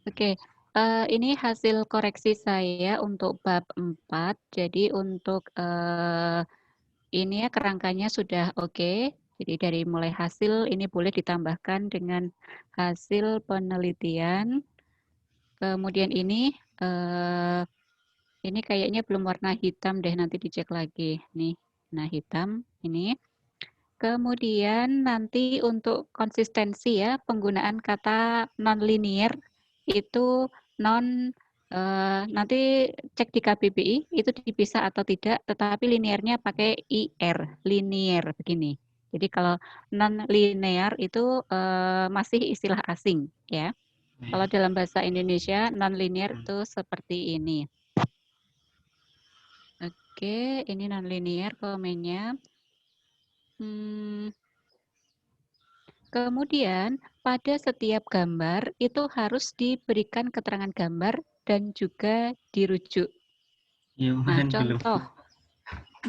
Oke, ini hasil koreksi saya untuk bab 4. Jadi untuk, ini ya kerangkanya sudah oke. Jadi dari mulai hasil ini boleh ditambahkan dengan hasil penelitian. Kemudian ini kayaknya belum warna hitam deh, nanti dicek lagi. Nih, nah hitam ini. Kemudian nanti untuk konsistensi ya, penggunaan kata non-linear itu nanti cek di KBBI itu dipisah atau tidak, tetapi linearnya pakai IR, linear begini. Jadi kalau non-linear itu masih istilah asing ya. Kalau dalam bahasa Indonesia non-linear itu seperti ini. Oke, ini non-linear komennya. Kemudian pada setiap gambar itu harus diberikan keterangan gambar dan juga dirujuk. Nah, contoh.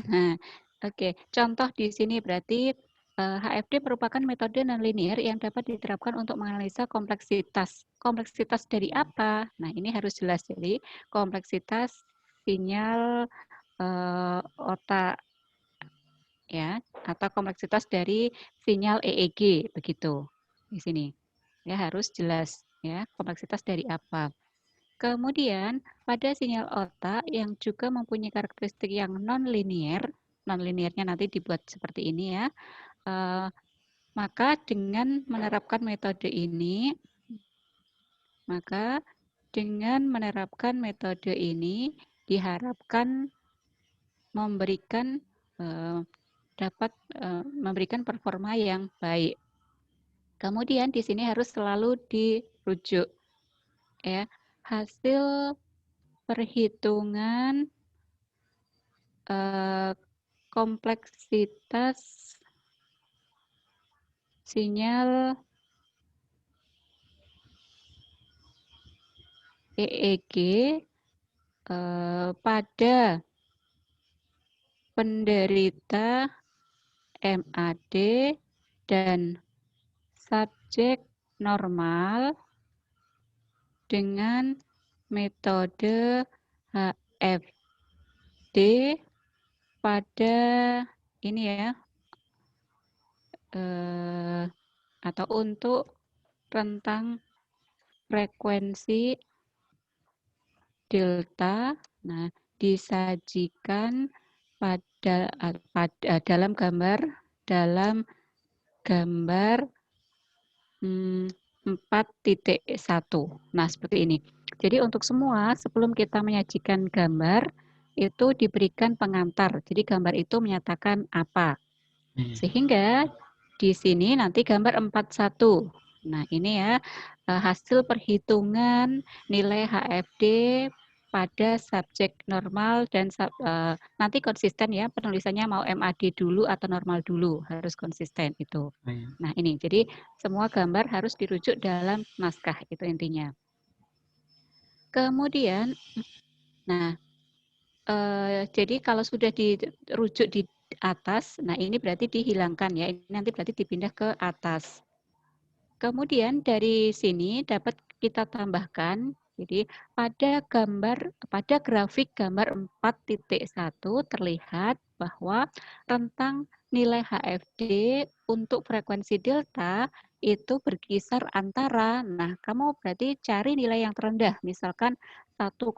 Nah, oke. Contoh di sini berarti HFD merupakan metode nonlinear yang dapat diterapkan untuk menganalisa kompleksitas. Kompleksitas dari apa? Nah, ini harus jelas. Jadi, kompleksitas sinyal otak ya, atau kompleksitas dari sinyal EEG begitu di sini. Ya harus jelas ya, kompleksitas dari apa. Kemudian pada sinyal otak yang juga mempunyai karakteristik yang non-linear, non-linearnya nanti dibuat seperti ini ya. Maka dengan menerapkan metode ini, diharapkan dapat memberikan performa yang baik. Kemudian di sini harus selalu dirujuk ya, hasil perhitungan kompleksitas sinyal EEG pada penderita MAD dan subjek normal dengan metode HFD pada ini ya, atau untuk rentang frekuensi delta. Nah, disajikan dalam gambar 4.1. Nah, seperti ini. Jadi untuk semua sebelum kita menyajikan gambar itu diberikan pengantar. Jadi gambar itu menyatakan apa. Sehingga di sini nanti gambar 41. Nah, ini ya hasil perhitungan nilai HFD pada subjek normal dan nanti konsisten ya penulisannya mau MAD dulu atau normal dulu, harus konsisten itu. Nah, ini jadi semua gambar harus dirujuk dalam naskah, itu intinya. Kemudian nah jadi kalau sudah dirujuk di atas, nah ini berarti dihilangkan ya, ini nanti berarti dipindah ke atas. Kemudian dari sini dapat kita tambahkan, jadi pada grafik gambar 4.1 terlihat bahwa rentang nilai HFD untuk frekuensi delta itu berkisar antara, nah kamu berarti cari nilai yang terendah, misalkan 1,6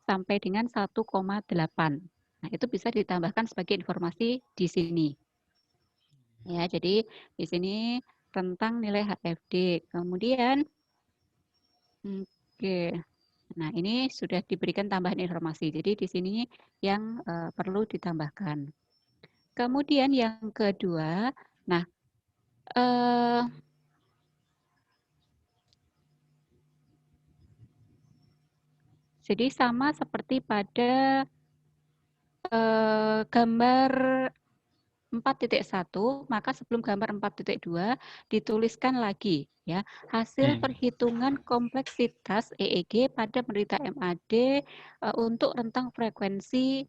sampai dengan 1,8. Nah, itu bisa ditambahkan sebagai informasi di sini. Ya, jadi di sini rentang nilai HFD. Kemudian oke. Nah, ini sudah diberikan tambahan informasi. Jadi di sini yang perlu ditambahkan. Kemudian yang kedua, nah jadi sama seperti pada gambar 4.1, maka sebelum gambar 4.2 dituliskan lagi ya, hasil perhitungan kompleksitas EEG pada penderita MAD untuk rentang frekuensi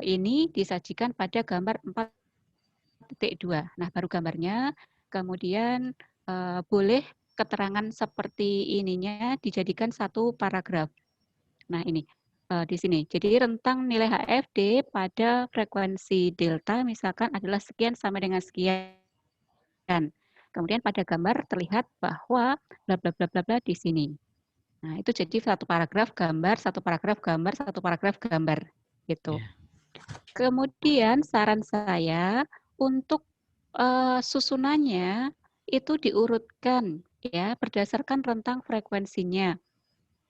ini disajikan pada gambar 4.2. Nah, baru gambarnya, kemudian boleh keterangan seperti ininya dijadikan satu paragraf. Nah ini di sini. Jadi rentang nilai HFD pada frekuensi delta misalkan adalah sekian sampai dengan sekian. Kemudian pada gambar terlihat bahwa bla bla bla bla bla di sini. Nah, itu jadi satu paragraf gambar, satu paragraf gambar, satu paragraf gambar gitu. Kemudian saran saya untuk susunannya itu diurutkan ya berdasarkan rentang frekuensinya.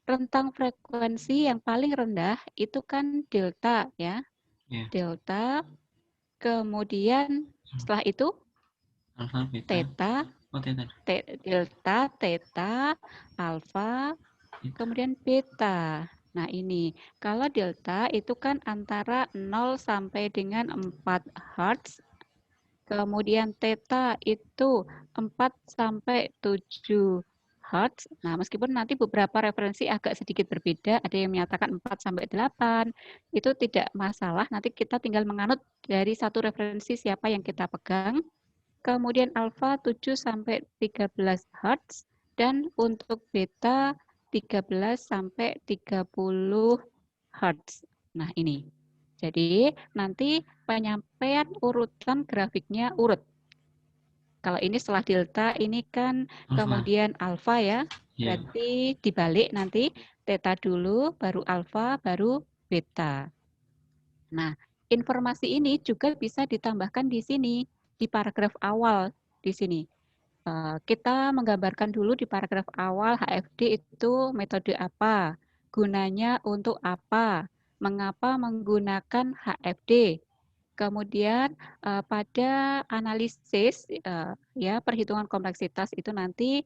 Rentang frekuensi yang paling rendah itu kan delta ya. Delta, kemudian setelah itu alfa, beta, theta, delta, theta, alfa, kemudian beta. Nah ini, kalau delta itu kan antara 0 sampai dengan 4 Hz, kemudian theta itu 4 sampai 7 Hz. Nah, meskipun nanti beberapa referensi agak sedikit berbeda, ada yang menyatakan 4 sampai 8, itu tidak masalah, nanti kita tinggal menganut dari satu referensi siapa yang kita pegang. Kemudian alfa 7 sampai 13 Hz dan untuk beta 13 sampai 30 Hz. Nah, ini. Jadi, nanti penyampaian urutan grafiknya urut. Kalau ini setelah delta, ini kan kemudian alfa ya. Berarti dibalik nanti theta dulu, baru alfa, baru beta. Nah, informasi ini juga bisa ditambahkan di sini, di paragraf awal di sini. Kita menggambarkan dulu di paragraf awal HFD itu metode apa, gunanya untuk apa, mengapa menggunakan HFD. Kemudian pada analisis ya perhitungan kompleksitas itu nanti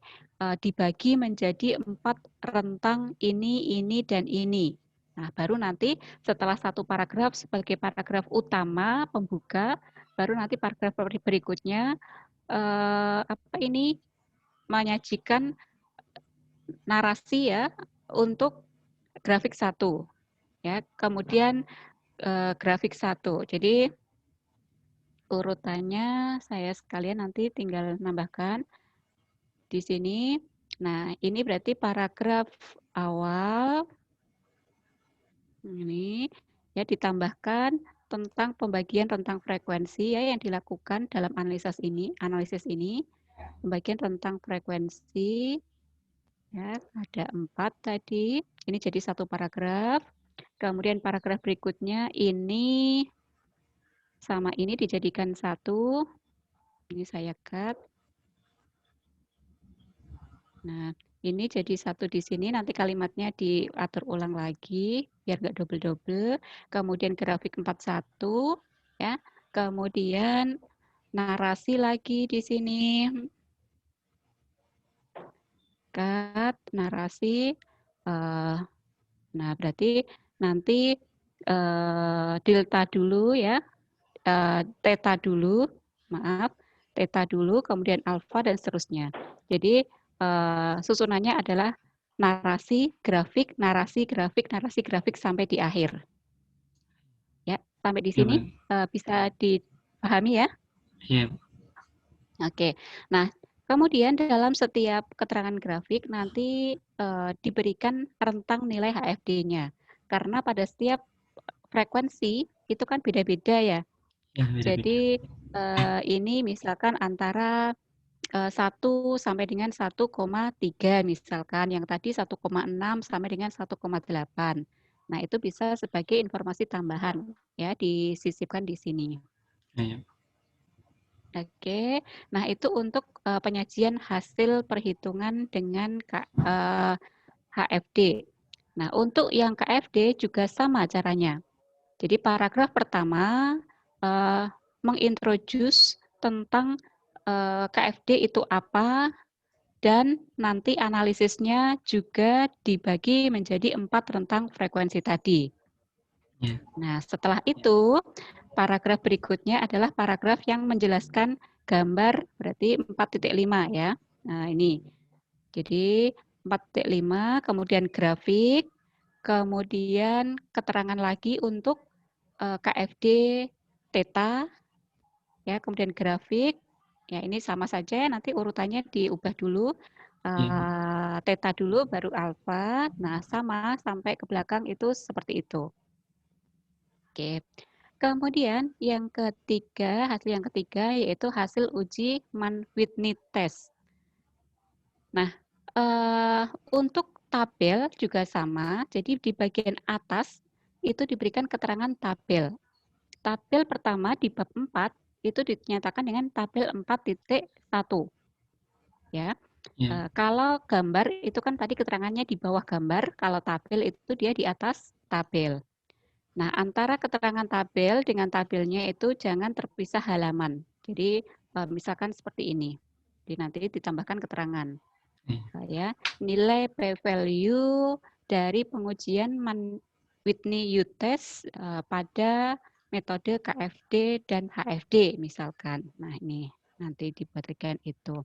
dibagi menjadi 4 rentang ini, dan ini. Nah, baru nanti setelah satu paragraf sebagai paragraf utama pembuka, baru nanti paragraf berikutnya apa ini menyajikan narasi ya untuk grafik 1 ya. Kemudian grafik 1. Jadi urutannya saya sekalian nanti tinggal nambahkan di sini. Nah, ini berarti paragraf awal ini ya ditambahkan tentang pembagian rentang frekuensi ya yang dilakukan dalam analisis ini, pembagian rentang frekuensi ya, ada 4 tadi. Ini jadi satu paragraf. Kemudian paragraf berikutnya ini sama ini dijadikan satu. Ini saya cut. Nah, ini jadi satu di sini, nanti kalimatnya diatur ulang lagi, biar nggak double-double. Kemudian grafik 41, ya. Kemudian narasi lagi di sini. Cut, narasi. Nah, berarti nanti delta dulu ya, theta dulu, maaf, theta dulu, kemudian alfa dan seterusnya. Jadi susunannya adalah narasi, grafik, narasi, grafik, narasi, grafik sampai di akhir. Ya, sampai di sini bisa dipahami ya? Iya. Oke. Nah, kemudian dalam setiap keterangan grafik nanti diberikan rentang nilai HFD-nya. Karena pada setiap frekuensi itu kan beda-beda ya. Jadi ini misalkan antara 1 sampai dengan 1,3 misalkan, yang tadi 1,6 sampai dengan 1,8. Nah, itu bisa sebagai informasi tambahan ya disisipkan di sini. Oke, nah itu untuk penyajian hasil perhitungan dengan HFD. Nah, untuk yang KFD juga sama caranya. Jadi paragraf pertama mengintroduce tentang KFD itu apa, dan nanti analisisnya juga dibagi menjadi 4 rentang frekuensi tadi. Nah, setelah itu paragraf berikutnya adalah paragraf yang menjelaskan gambar, berarti 4.5 ya. Nah, ini. Jadi 4.5, kemudian grafik, kemudian keterangan lagi untuk KFD theta, ya, kemudian grafik, ya ini sama saja nanti urutannya diubah dulu. Theta dulu, baru alfa. Nah, sama sampai ke belakang itu seperti itu. Oke. Kemudian yang ketiga, hasil yang ketiga yaitu hasil uji Mann-Whitney test. Nah, untuk tabel juga sama. Jadi di bagian atas itu diberikan keterangan tabel. Tabel pertama di bab 4 itu dinyatakan dengan tabel 4.1. Ya. Kalau gambar itu kan tadi keterangannya di bawah gambar, kalau tabel itu dia di atas tabel. Nah, antara keterangan tabel dengan tabelnya itu jangan terpisah halaman. Jadi misalkan seperti ini. Jadi nanti ditambahkan keterangan. Ya, nilai p-value dari pengujian Mann-Whitney U-test pada metode KFD dan HFD misalkan. Nah, ini nanti diberikan itu.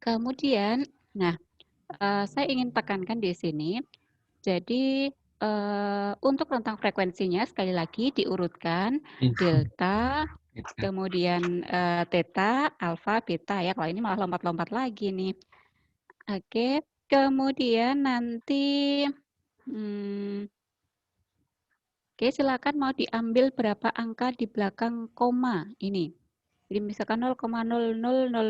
Kemudian, nah, saya ingin tekankan di sini. Jadi untuk rentang frekuensinya sekali lagi diurutkan delta, kemudian theta, alfa, beta ya. Kalau ini malah lompat-lompat lagi nih. Oke, kemudian nanti oke, silakan mau diambil berapa angka di belakang koma ini. Jadi misalkan 0,00001,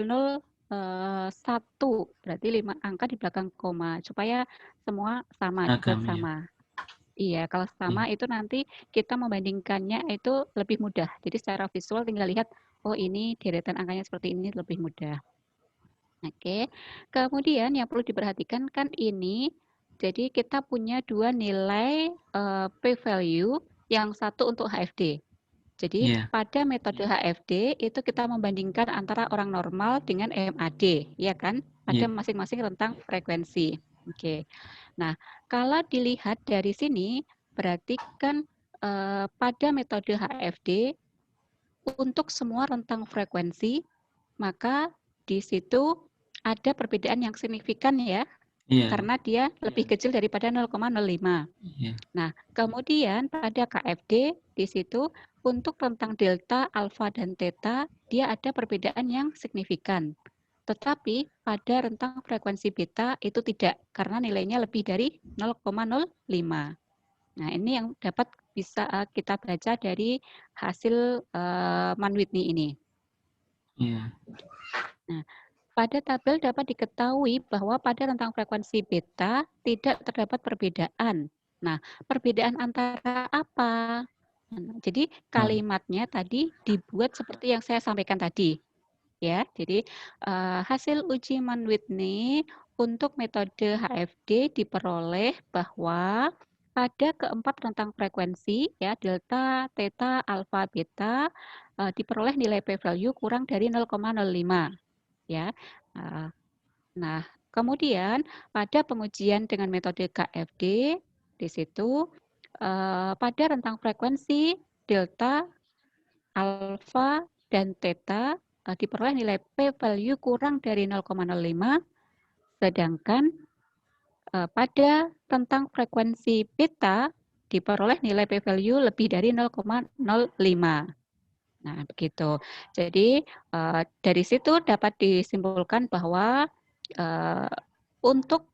berarti 5 angka di belakang koma supaya semua sama, dibuat sama. Iya, kalau sama itu nanti kita membandingkannya itu lebih mudah. Jadi secara visual tinggal lihat, oh ini deretan angkanya seperti ini lebih mudah. Oke, kemudian yang perlu diperhatikan kan ini, jadi kita punya dua nilai p-value, yang satu untuk HFD. Jadi pada metode HFD itu kita membandingkan antara orang normal dengan MAD, ya kan? Pada masing-masing rentang frekuensi. Oke. Nah, kalau dilihat dari sini, berarti kan pada metode HFD untuk semua rentang frekuensi, maka di situ ada perbedaan yang signifikan ya, karena dia lebih kecil daripada 0,05. Nah, kemudian pada KFD di situ untuk rentang delta, alfa, dan theta, dia ada perbedaan yang signifikan. Tetapi pada rentang frekuensi beta itu tidak, karena nilainya lebih dari 0,05. Nah, ini yang dapat bisa kita baca dari hasil Mann-Whitney ini. Nah, pada tabel dapat diketahui bahwa pada rentang frekuensi beta tidak terdapat perbedaan. Nah, perbedaan antara apa? Jadi kalimatnya tadi dibuat seperti yang saya sampaikan tadi. Ya, jadi hasil uji Mann-Whitney untuk metode HFD diperoleh bahwa pada keempat rentang frekuensi ya delta, theta, alfa, beta diperoleh nilai p-value kurang dari 0,05 ya. Nah, kemudian pada pengujian dengan metode KFD di situ pada rentang frekuensi delta, alfa, dan theta diperoleh nilai p-value kurang dari 0,05, sedangkan pada rentang frekuensi beta diperoleh nilai p-value lebih dari 0,05. Nah, begitu. Jadi dari situ dapat disimpulkan bahwa untuk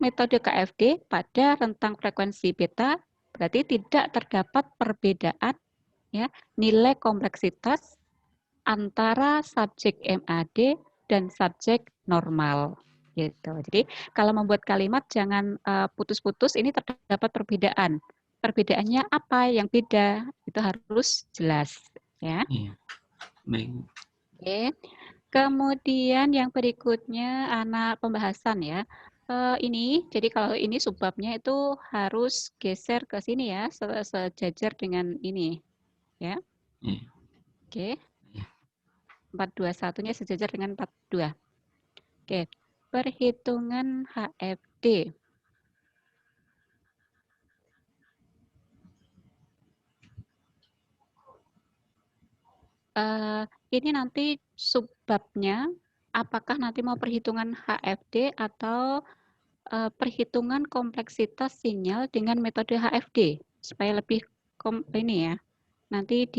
metode KFD pada rentang frekuensi beta berarti tidak terdapat perbedaan ya nilai kompleksitas antara subjek MAD dan subjek normal gitu. Jadi kalau membuat kalimat jangan putus-putus, ini terdapat perbedaan. Perbedaannya apa yang beda? Itu harus jelas ya. Baik. Oke. Kemudian yang berikutnya anak pembahasan ya. Ini jadi kalau ini subbabnya itu harus geser ke sini ya, sejajar dengan ini ya. Oke. 421-nya sejajar dengan 42. Oke. Perhitungan HFD. Ini nanti subbabnya apakah nanti mau perhitungan HFD atau perhitungan kompleksitas sinyal dengan metode HFD supaya lebih ini ya. Nanti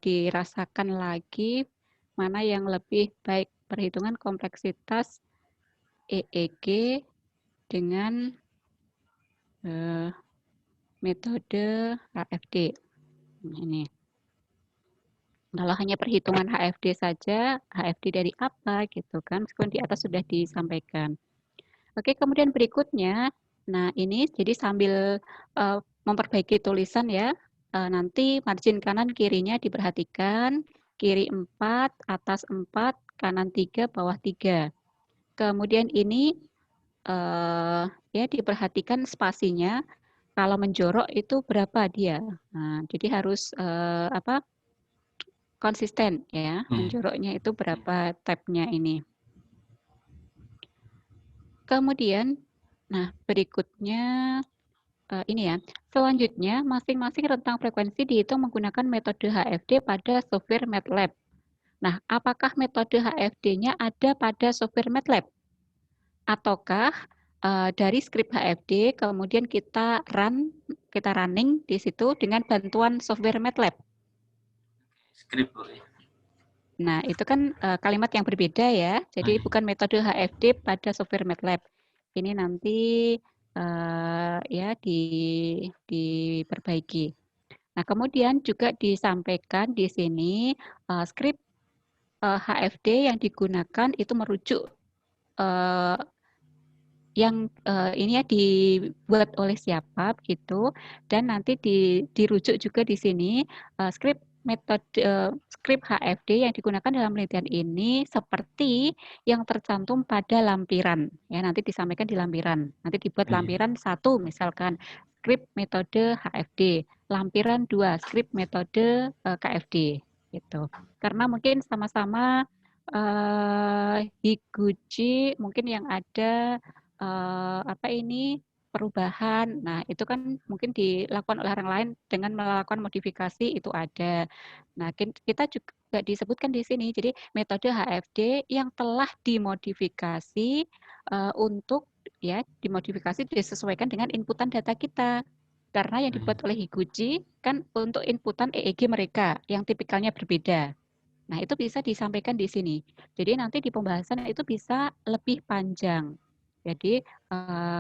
dirasakan lagi mana yang lebih baik, perhitungan kompleksitas EEG dengan metode HFD. Ini. Kalau hanya perhitungan HFD saja, HFD dari apa gitu kan, meskipun di atas sudah disampaikan. Oke, kemudian berikutnya, nah ini jadi sambil memperbaiki tulisan ya, nanti margin kanan kirinya diperhatikan, kiri 4, atas 4, kanan 3, bawah 3. Kemudian ini ya diperhatikan spasinya, kalau menjorok itu berapa dia. Nah, jadi harus konsisten ya, menjoroknya itu berapa tabnya ini. Kemudian, nah berikutnya ini ya, selanjutnya masing-masing rentang frekuensi dihitung menggunakan metode HFD pada software MATLAB. Nah, apakah metode HFD-nya ada pada software MATLAB? Ataukah dari skrip HFD kemudian kita running di situ dengan bantuan software MATLAB? Skrip. Nah, itu kan kalimat yang berbeda ya. Jadi bukan metode HFD pada software MATLAB. Ini nanti ya diperbaiki. Nah, kemudian juga disampaikan di sini skrip HFD yang digunakan itu merujuk yang ini ya dibuat oleh siapa gitu, dan nanti dirujuk juga di sini skrip metode skrip HFD yang digunakan dalam penelitian ini seperti yang tercantum pada lampiran ya, nanti disampaikan di lampiran, nanti dibuat lampiran 1 misalkan skrip metode HFD, lampiran 2 skrip metode KFD gitu, karena mungkin sama-sama Higuchi mungkin yang ada perubahan. Nah, itu kan mungkin dilakukan oleh orang lain dengan melakukan modifikasi itu ada. Nah, kita juga disebutkan di sini. Jadi metode HFD yang telah dimodifikasi untuk ya dimodifikasi disesuaikan dengan inputan data kita. Karena yang dibuat oleh Higuchi kan untuk inputan EEG mereka yang tipikalnya berbeda. Nah, itu bisa disampaikan di sini. Jadi nanti di pembahasan itu bisa lebih panjang. Jadi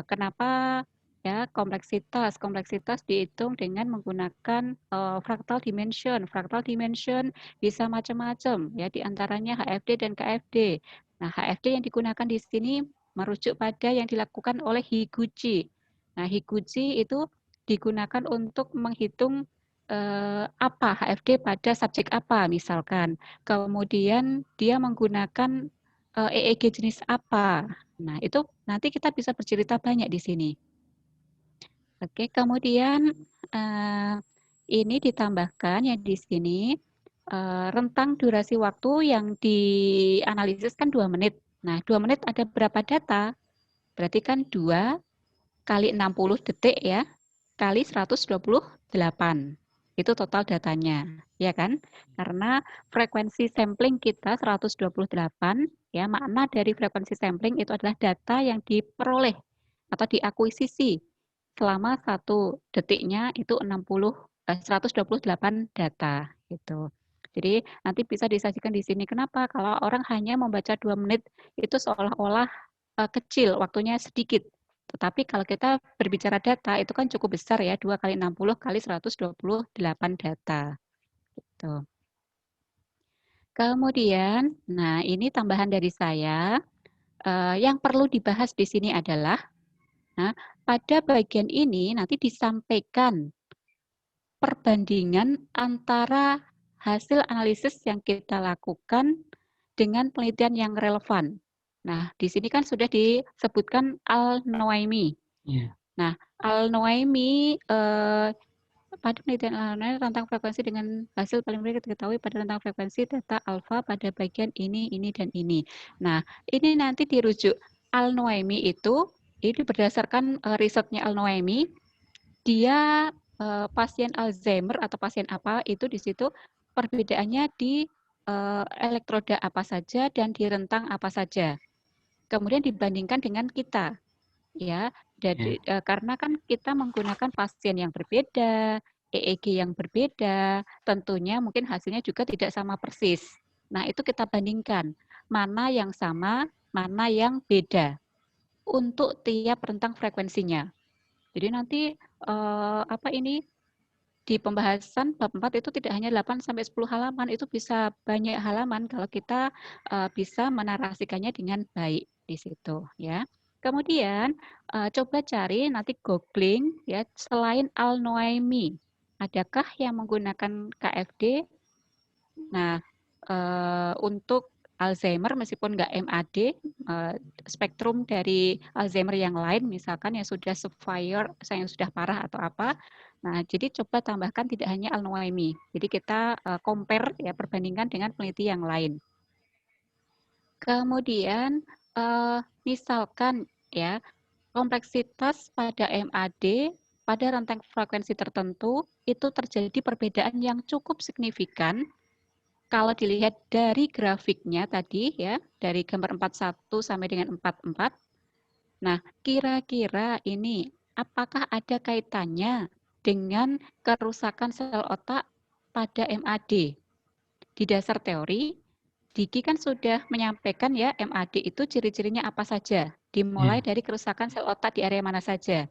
kenapa ya kompleksitas dihitung dengan menggunakan fractal dimension. Fractal dimension bisa macam-macam ya, diantaranya HFD dan KFD. Nah, HFD yang digunakan di sini merujuk pada yang dilakukan oleh Higuchi. Nah, Higuchi itu digunakan untuk menghitung apa HFD pada subjek apa misalkan. Kemudian dia menggunakan EEG jenis apa. Nah, itu nanti kita bisa bercerita banyak di sini. Oke, kemudian ini ditambahkan yang di sini rentang durasi waktu yang dianalisis kan 2 menit. Nah, 2 menit ada berapa data? Berarti kan 2 kali 60 detik ya, kali 128. Itu total datanya, ya kan? Karena frekuensi sampling kita 128, ya makna dari frekuensi sampling itu adalah data yang diperoleh atau diakuisisi selama 1 detiknya itu 128 data gitu. Jadi nanti bisa disajikan di sini. Kenapa? Kalau orang hanya membaca 2 menit itu seolah-olah kecil, waktunya sedikit. Tetapi kalau kita berbicara data itu kan cukup besar ya, 2 kali 60 kali 128 data. Gitu. Kemudian, nah ini tambahan dari saya. Yang perlu dibahas di sini adalah, nah, pada bagian ini nanti disampaikan perbandingan antara hasil analisis yang kita lakukan dengan penelitian yang relevan. Nah, di sini kan sudah disebutkan Al-Nuaimi. Yeah. Nah, Al-Nuaimi pada penelitian Al-Nuaimi tentang frekuensi dengan hasil paling mudah diketahui pada tentang frekuensi data alfa pada bagian ini, dan ini. Nah, ini nanti dirujuk Al-Nuaimi itu, ini berdasarkan risetnya Al-Nuaimi, dia pasien Alzheimer atau pasien apa itu di situ perbedaannya di elektroda apa saja dan di rentang apa saja. Kemudian dibandingkan dengan kita, ya. Jadi karena kan kita menggunakan pasien yang berbeda, EEG yang berbeda, tentunya mungkin hasilnya juga tidak sama persis. Nah, itu kita bandingkan mana yang sama, mana yang beda. untuk tiap rentang frekuensinya. Jadi nanti di pembahasan bab 4 itu tidak hanya 8 sampai 10 halaman, itu bisa banyak halaman kalau kita bisa menarasikannya dengan baik di situ ya. Kemudian coba cari nanti googling ya, selain Al-Nuaimi, adakah yang menggunakan KFD? Nah, untuk Alzheimer meskipun nggak MAD, spektrum dari Alzheimer yang lain misalkan yang sudah severe, yang sudah parah atau apa. Nah, jadi coba tambahkan tidak hanya Al-Nuaimi. Jadi kita compare ya, perbandingkan dengan peneliti yang lain. Kemudian misalkan ya, kompleksitas pada MAD pada rentang frekuensi tertentu itu terjadi perbedaan yang cukup signifikan. Kalau dilihat dari grafiknya tadi ya, dari gambar 41 sampai dengan 44. Nah, kira-kira ini apakah ada kaitannya dengan kerusakan sel otak pada MAD? Di dasar teori, Diki kan sudah menyampaikan ya, MAD itu ciri-cirinya apa saja, dimulai dari kerusakan sel otak di area mana saja.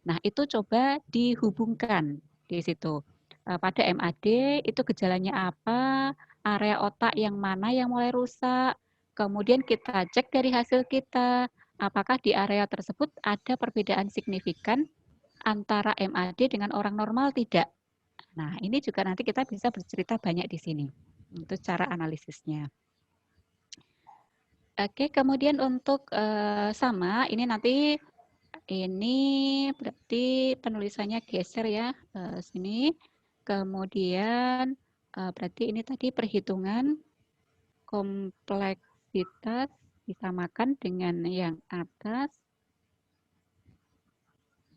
Nah, itu coba dihubungkan di situ. Pada MAD itu gejalanya apa, area otak yang mana yang mulai rusak, kemudian kita cek dari hasil kita, apakah di area tersebut ada perbedaan signifikan antara MAD dengan orang normal tidak. Nah, ini juga nanti kita bisa bercerita banyak di sini. Itu cara analisisnya. Oke, kemudian untuk sama, ini nanti ini berarti penulisannya geser ya sini. Kemudian berarti ini tadi perhitungan kompleksitas disamakan dengan yang atas.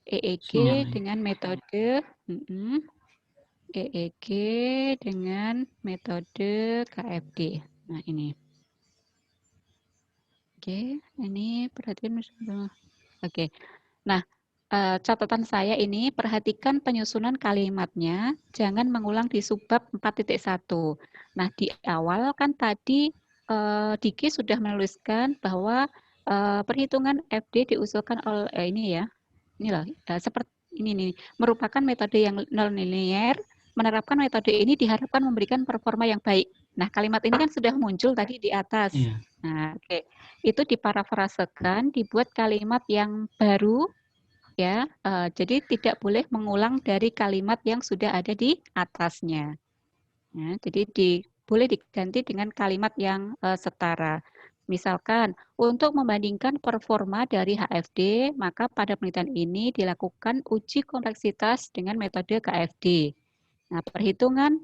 EEG dengan metode EEG dengan metode KFD. Nah ini. Oke, ini perhatian. Oke. Nah, catatan saya ini perhatikan penyusunan kalimatnya, jangan mengulang di subbab 4.1. Nah, di awal kan tadi Diki sudah menuliskan bahwa perhitungan FD diusulkan oleh ini ya. Inilah seperti ini nih, merupakan metode yang non-linear. Menerapkan metode ini diharapkan memberikan performa yang baik. Nah, kalimat ini kan sudah muncul tadi di atas. Iya. Nah, oke. Itu diparafrasekan, dibuat kalimat yang baru ya. Jadi tidak boleh mengulang dari kalimat yang sudah ada di atasnya. Ya, jadi boleh diganti dengan kalimat yang setara. Misalkan, untuk membandingkan performa dari HFD, maka pada penelitian ini dilakukan uji kompleksitas dengan metode KFD. Nah, perhitungan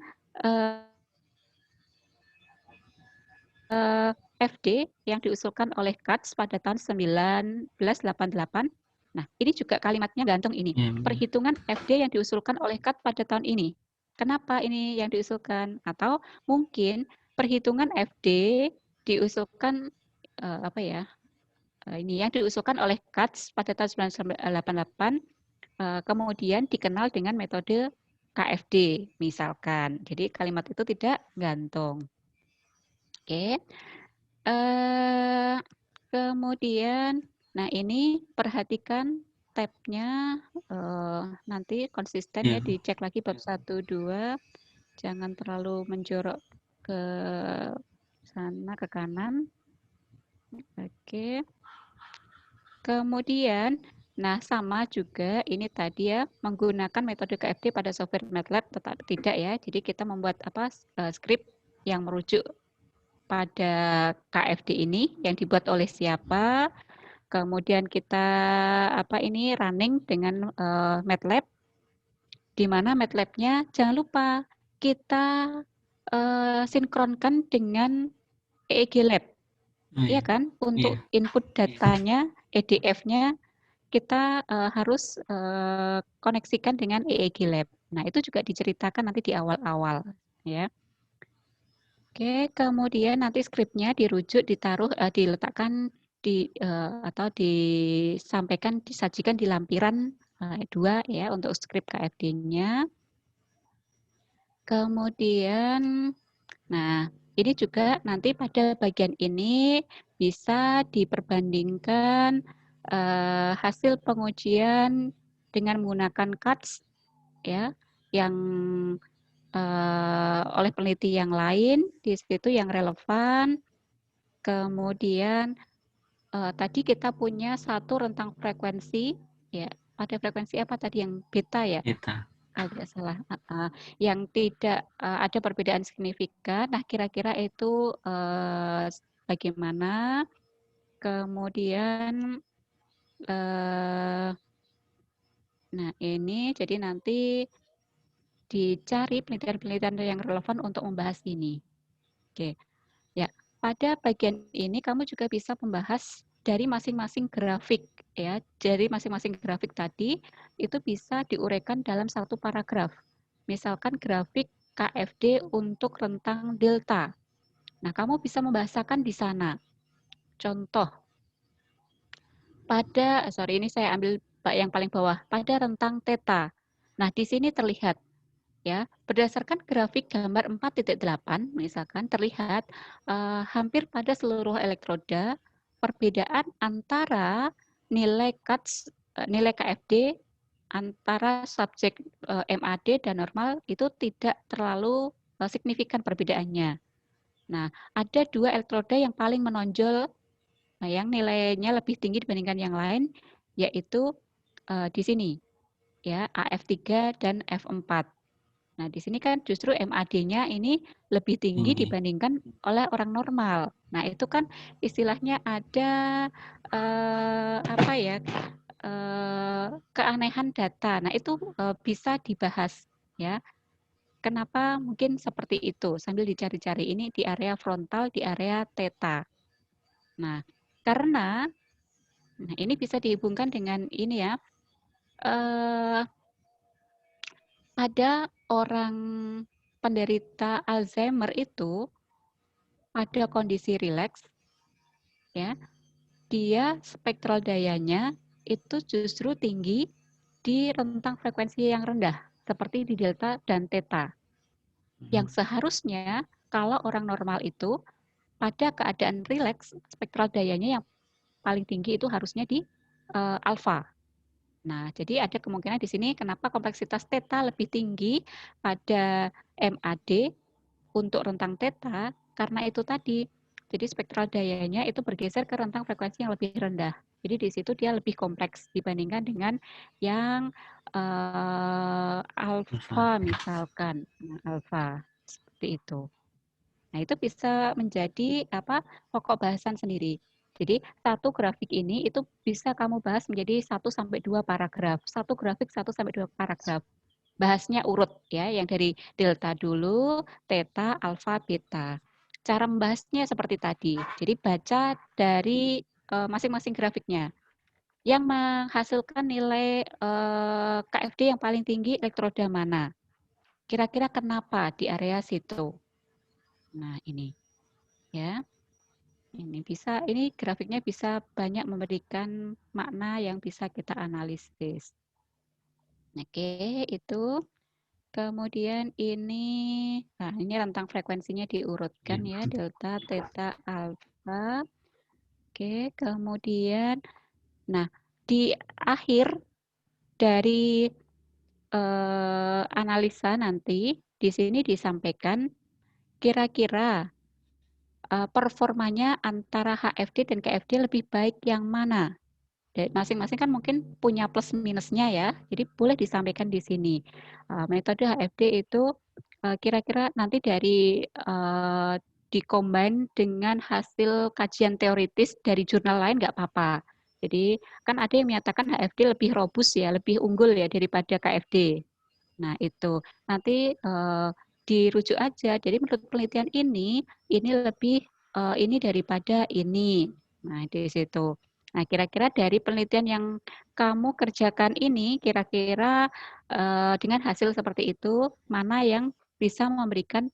FD yang diusulkan oleh Katz pada tahun 1988. Nah, ini juga kalimatnya gantung ini. Perhitungan FD yang diusulkan oleh Katz pada tahun ini. Kenapa ini yang diusulkan? Atau mungkin perhitungan FD diusulkan ini yang diusulkan oleh Katz pada tahun 1988, kemudian dikenal dengan metode KFD misalkan. Jadi kalimat itu tidak gantung. Oke. Kemudian, nah ini perhatikan tabnya nanti konsisten ya, dicek lagi bab 1, 2, jangan terlalu menjorok ke sana, ke kanan. Oke. Kemudian, nah sama juga ini tadi ya, menggunakan metode KFD pada software MATLAB tetap tidak ya. Jadi kita membuat skrip yang merujuk pada KFD ini yang dibuat oleh siapa, kemudian kita running dengan MATLAB, di mana MATLAB-nya jangan lupa kita sinkronkan dengan EEG Lab, iya kan? Untuk input datanya, EDF-nya kita harus koneksikan dengan EEG Lab. Nah itu juga diceritakan nanti di awal-awal ya. Oke, kemudian nanti skripnya dirujuk, diletakkan atau disampaikan, disajikan di lampiran 2 ya untuk skrip KFD-nya. Kemudian, nah ini juga nanti pada bagian ini bisa diperbandingkan hasil pengujian dengan menggunakan CATS ya, yang oleh peneliti yang lain di situ yang relevan. Kemudian tadi kita punya satu rentang frekuensi ya, pada frekuensi apa tadi yang beta ya? Beta. Agak salah. Yang tidak ada perbedaan signifikan. Nah, kira-kira itu bagaimana? Kemudian nah ini jadi nanti dicari penelitian-penelitian yang relevan untuk membahas ini. Oke, ya. Pada bagian ini kamu juga bisa membahas dari masing-masing grafik ya. Dari masing-masing grafik tadi itu bisa diuraikan dalam satu paragraf. Misalkan grafik KFD untuk rentang delta. Nah, kamu bisa membahasakan di sana. Contoh, ini saya ambil yang paling bawah, pada rentang theta. Nah, di sini terlihat ya, berdasarkan grafik gambar 4.8 misalkan terlihat hampir pada seluruh elektroda perbedaan antara nilai CATS, nilai KFD antara subjek MAD dan normal itu tidak terlalu signifikan perbedaannya. Nah, ada 2 elektroda yang paling menonjol, yang nilainya lebih tinggi dibandingkan yang lain, yaitu di sini, ya, AF3 dan F4. Nah, di sini kan justru MAD-nya ini lebih tinggi dibandingkan oleh orang normal. Nah, itu kan istilahnya ada apa ya, keanehan data. Nah, itu bisa dibahas ya. Kenapa mungkin seperti itu? Sambil dicari-cari ini di area frontal, di area theta. Nah, karena ini bisa dihubungkan dengan ini ya. Pada orang penderita Alzheimer itu pada kondisi rileks ya, dia spektral dayanya itu justru tinggi di rentang frekuensi yang rendah seperti di delta dan theta. Yang seharusnya kalau orang normal itu pada keadaan rileks spektral dayanya yang paling tinggi itu harusnya di alfa. Nah, jadi ada kemungkinan di sini kenapa kompleksitas theta lebih tinggi pada MAD untuk rentang theta karena itu tadi. Jadi spektral dayanya itu bergeser ke rentang frekuensi yang lebih rendah. Jadi di situ dia lebih kompleks dibandingkan dengan yang alfa misalkan, alfa seperti itu. Nah, itu bisa menjadi pokok bahasan sendiri. Jadi satu grafik ini itu bisa kamu bahas menjadi 1 sampai 2 paragraf. Satu grafik 1 sampai 2 paragraf. Bahasnya urut ya, yang dari delta dulu, theta, alfa, beta. Cara membahasnya seperti tadi. Jadi baca dari masing-masing grafiknya. Yang menghasilkan nilai KFD yang paling tinggi elektroda mana? Kira-kira kenapa di area situ? Nah, ini ya. Ini grafiknya bisa banyak memberikan makna yang bisa kita analisis. Oke, itu. Kemudian ini rentang frekuensinya diurutkan ya, delta, theta, alfa. Oke, kemudian di akhir dari analisa nanti di sini disampaikan kira-kira performanya antara HFD dan KFD lebih baik yang mana? Masing-masing kan mungkin punya plus minusnya ya, jadi boleh disampaikan di sini. Metode HFD itu kira-kira nanti dari dikombin dengan hasil kajian teoritis dari jurnal lain nggak apa-apa. Jadi kan ada yang menyatakan HFD lebih robust ya, lebih unggul ya daripada KFD. Nah itu nanti dirujuk aja. Jadi menurut penelitian ini lebih ini daripada ini. Nah di situ. Nah kira-kira dari penelitian yang kamu kerjakan ini, kira-kira dengan hasil seperti itu, mana yang bisa memberikan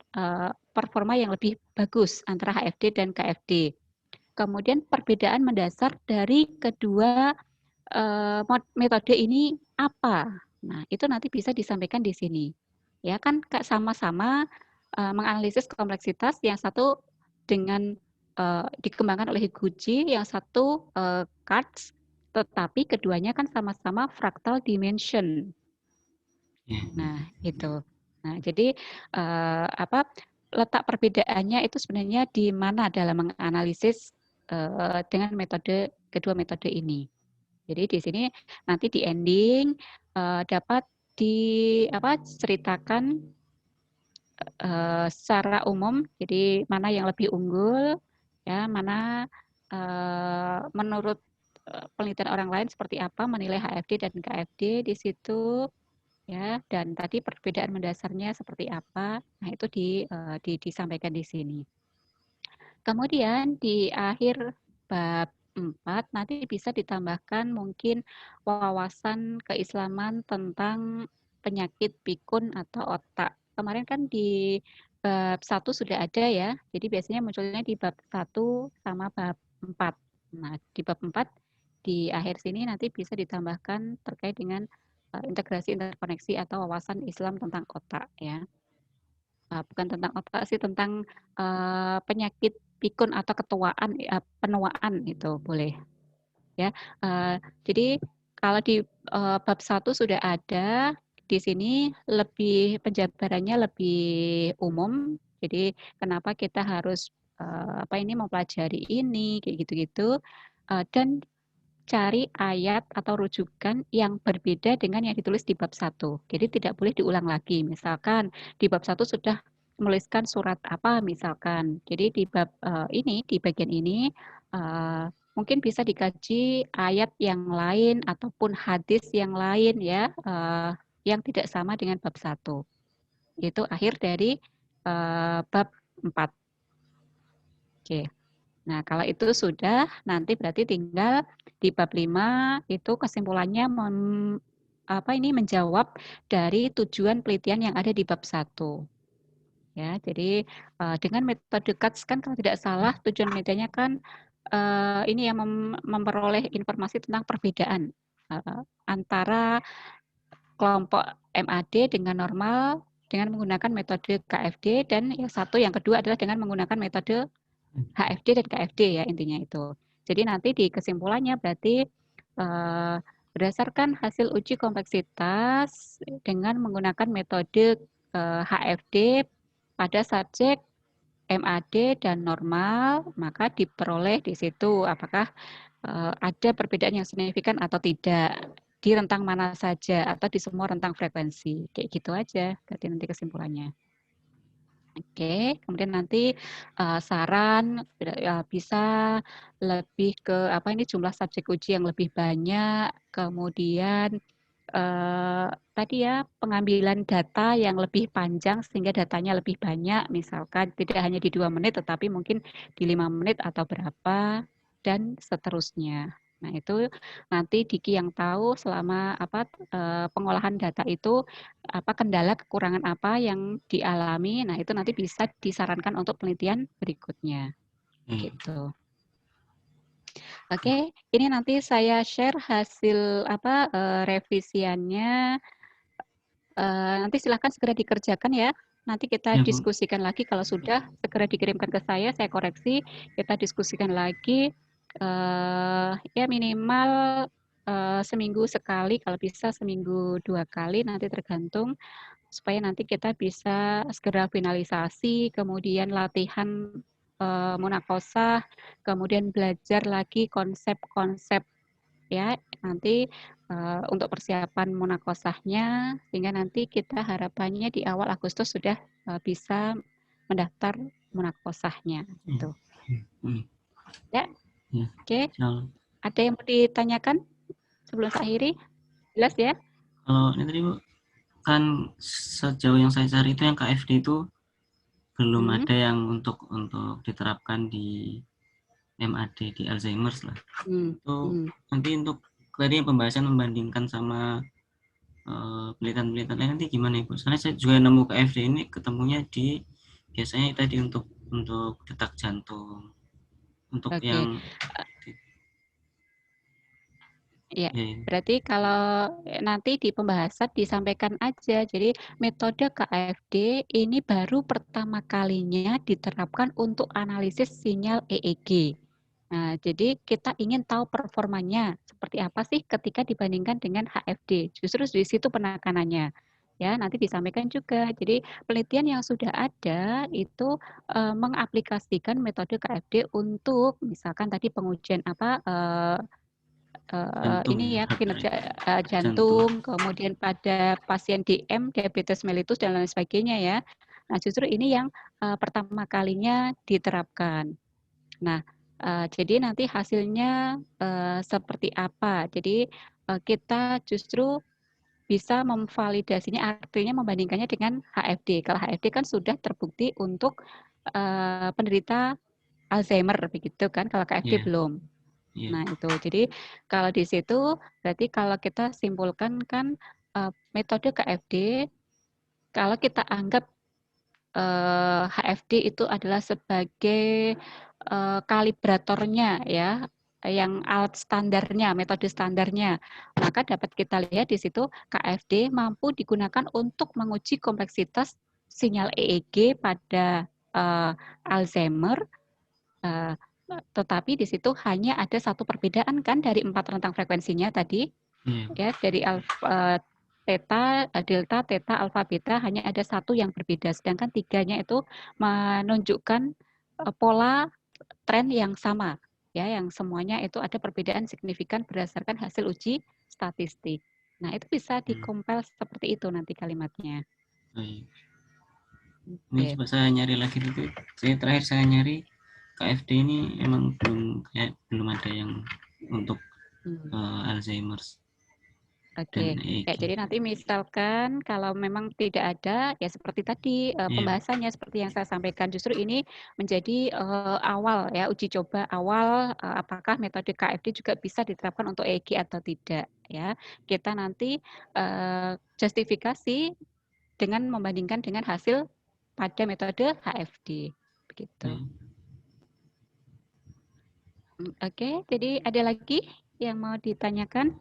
performa yang lebih bagus antara HFD dan KFD. Kemudian perbedaan mendasar dari kedua metode ini apa? Nah, itu nanti bisa disampaikan di sini. Ya kan sama-sama menganalisis kompleksitas, yang satu dengan dikembangkan oleh Higuchi, yang satu CATS, tetapi keduanya kan sama-sama fractal dimension. Nah, itu. Nah, jadi letak perbedaannya itu sebenarnya di mana dalam menganalisis dengan kedua metode ini. Jadi di sini nanti di ending dapat ceritakan secara umum, jadi mana yang lebih unggul, ya, mana menurut penelitian orang lain seperti apa menilai HFD dan KFD di situ, ya, dan tadi perbedaan mendasarnya seperti apa. Nah, itu disampaikan di sini. Kemudian di akhir bab 4 nanti bisa ditambahkan mungkin wawasan keislaman tentang penyakit pikun atau otak. Kemarin kan di bab 1 sudah ada ya, jadi biasanya munculnya di bab 1 sama bab 4. Nah, di bab 4 di akhir sini nanti bisa ditambahkan terkait dengan integrasi interkoneksi atau wawasan Islam tentang otak ya. Bukan tentang otak sih, tentang penyakit pikun atau penuaan itu boleh ya. Jadi kalau di bab 1 sudah ada, di sini lebih penjabarannya lebih umum. Jadi kenapa kita harus mempelajari ini kayak gitu-gitu, dan cari ayat atau rujukan yang berbeda dengan yang ditulis di bab 1. Jadi tidak boleh diulang lagi. Misalkan di bab 1 sudah menuliskan surat apa misalkan. Jadi di bab ini, di bagian ini mungkin bisa dikaji ayat yang lain ataupun hadis yang lain ya, yang tidak sama dengan bab 1. Itu akhir dari bab 4. Oke. Nah, kalau itu sudah, nanti berarti tinggal di bab 5 itu kesimpulannya menjawab dari tujuan penelitian yang ada di bab 1. Ya, jadi dengan metode CATS kan kalau tidak salah tujuan penelitiannya kan ini yang memperoleh informasi tentang perbedaan antara kelompok MAD dengan normal dengan menggunakan metode KFD, dan yang kedua adalah dengan menggunakan metode HFD dan KFD ya, intinya itu. Jadi nanti di kesimpulannya berarti berdasarkan hasil uji kompleksitas dengan menggunakan metode HFD pada subjek MAD dan normal, maka diperoleh di situ apakah ada perbedaan yang signifikan atau tidak di rentang mana saja atau di semua rentang frekuensi. Kayak gitu aja berarti nanti kesimpulannya. Oke, kemudian nanti saran bisa lebih ke jumlah subjek uji yang lebih banyak, kemudian tadi ya pengambilan data yang lebih panjang sehingga datanya lebih banyak, misalkan tidak hanya di 2 menit tetapi mungkin di 5 menit atau berapa dan seterusnya. Nah, itu nanti Diki yang tahu selama pengolahan data itu kendala kekurangan apa yang dialami. Nah, itu nanti bisa disarankan untuk penelitian berikutnya. Gitu. Oke, ini nanti saya share hasil revisiannya. Nanti silahkan segera dikerjakan ya. Nanti kita diskusikan lagi kalau sudah segera dikirimkan ke saya koreksi, kita diskusikan lagi. Ya minimal seminggu sekali, kalau bisa seminggu 2 kali, nanti tergantung supaya nanti kita bisa segera finalisasi, kemudian latihan munakosah, kemudian belajar lagi konsep-konsep ya nanti untuk persiapan munakosahnya, sehingga nanti kita harapannya di awal Agustus sudah bisa mendaftar munakosahnya gitu. Ya, oke. Ada yang mau ditanyakan sebelum saya akhiri? Jelas ya? Kalau ini tadi Bu, kan sejauh yang saya cari itu yang KFD itu belum ada yang untuk diterapkan di MAD, di Alzheimer's lah. Itu nanti untuk tadi pembahasan membandingkan sama penelitian-penelitian lain nanti gimana Ibu? Soalnya saya juga nemu KFD ini ketemunya di biasanya tadi untuk detak jantung. Untuk yang ya, berarti kalau nanti di pembahasan disampaikan aja. Jadi metode KFD ini baru pertama kalinya diterapkan untuk analisis sinyal EEG. Nah, jadi kita ingin tahu performanya seperti apa sih ketika dibandingkan dengan HFD. Justru di situ penekanannya. Ya, nanti disampaikan juga. Jadi penelitian yang sudah ada itu mengaplikasikan metode KFD untuk misalkan tadi pengujian apa Jantung ini ya, ya heart kinerja rate, jantung. jantung, kemudian pada pasien DM, diabetes mellitus dan lain sebagainya ya. Nah, justru ini yang pertama kalinya diterapkan. Nah, jadi nanti hasilnya seperti apa. Jadi kita justru bisa memvalidasinya, artinya membandingkannya dengan HFD. Kalau HFD kan sudah terbukti untuk penderita Alzheimer begitu kan, kalau KFD Iya, belum. iya, Nah, itu. Jadi kalau di situ berarti kalau kita simpulkan kan metode KFD kalau kita anggap HFD itu adalah sebagai kalibratornya ya, yang alat standarnya, metode standarnya. Maka dapat kita lihat di situ KFD mampu digunakan untuk menguji kompleksitas sinyal EEG pada Alzheimer, uh, tetapi di situ hanya ada satu perbedaan kan dari 4 rentang frekuensinya tadi, iya. ya dari alfa, theta, delta, theta, alfa, beta hanya ada satu yang berbeda, sedangkan tiganya itu menunjukkan pola tren yang sama, ya, yang semuanya itu ada perbedaan signifikan berdasarkan hasil uji statistik. Nah, itu bisa dikompil seperti itu nanti kalimatnya. Baik. Ini Oke. coba saya nyari lagi dulu. Terakhir saya nyari KFD ini emang belum ada yang untuk Alzheimer's dan Oke, ya EEG. jadi nanti misalkan kalau memang tidak ada, ya seperti tadi Iya, pembahasannya seperti yang saya sampaikan, justru ini menjadi awal ya uji coba awal apakah metode KFD juga bisa diterapkan untuk EEG atau tidak ya. Kita nanti justifikasi dengan membandingkan dengan hasil pada metode HFD begitu. baik. Oke, jadi ada lagi yang mau ditanyakan?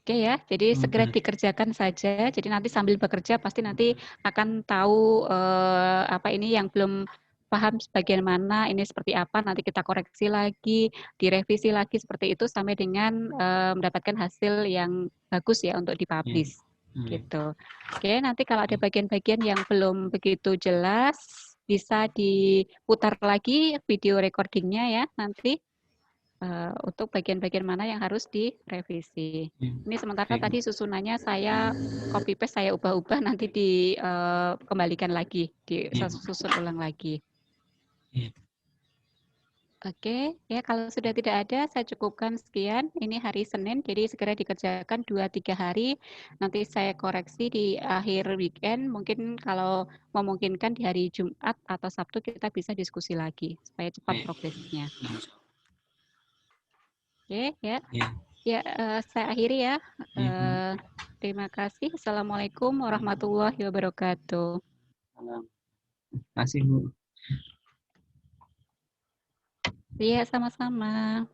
Oke ya, jadi segera dikerjakan saja. Jadi nanti sambil bekerja pasti nanti akan tahu apa ini yang belum paham sebagian mana, ini seperti apa, nanti kita koreksi lagi, direvisi lagi seperti itu sampai dengan mendapatkan hasil yang bagus ya untuk Iya, dipublish. baik. Gitu. Oke, nanti kalau ada bagian-bagian yang belum begitu jelas bisa diputar lagi video recordingnya ya nanti untuk bagian-bagian mana yang harus direvisi. Iya. Ini sementara Baik. tadi susunannya saya copy paste, saya ubah-ubah, nanti dikembalikan lagi, Iya, disusun ulang lagi. iya. Oke, ya kalau sudah tidak ada, saya cukupkan sekian. Ini hari Senin, jadi segera dikerjakan 2-3 hari. Nanti saya koreksi di akhir weekend. Mungkin kalau memungkinkan di hari Jumat atau Sabtu kita bisa diskusi lagi supaya cepat Baik. progresnya. Iya. Oke, ya. Iya. Ya, saya akhiri ya. Iya, Bu. Terima kasih. Assalamualaikum warahmatullahi wabarakatuh. Salam. Terima kasih, Bu. Iya, sama-sama.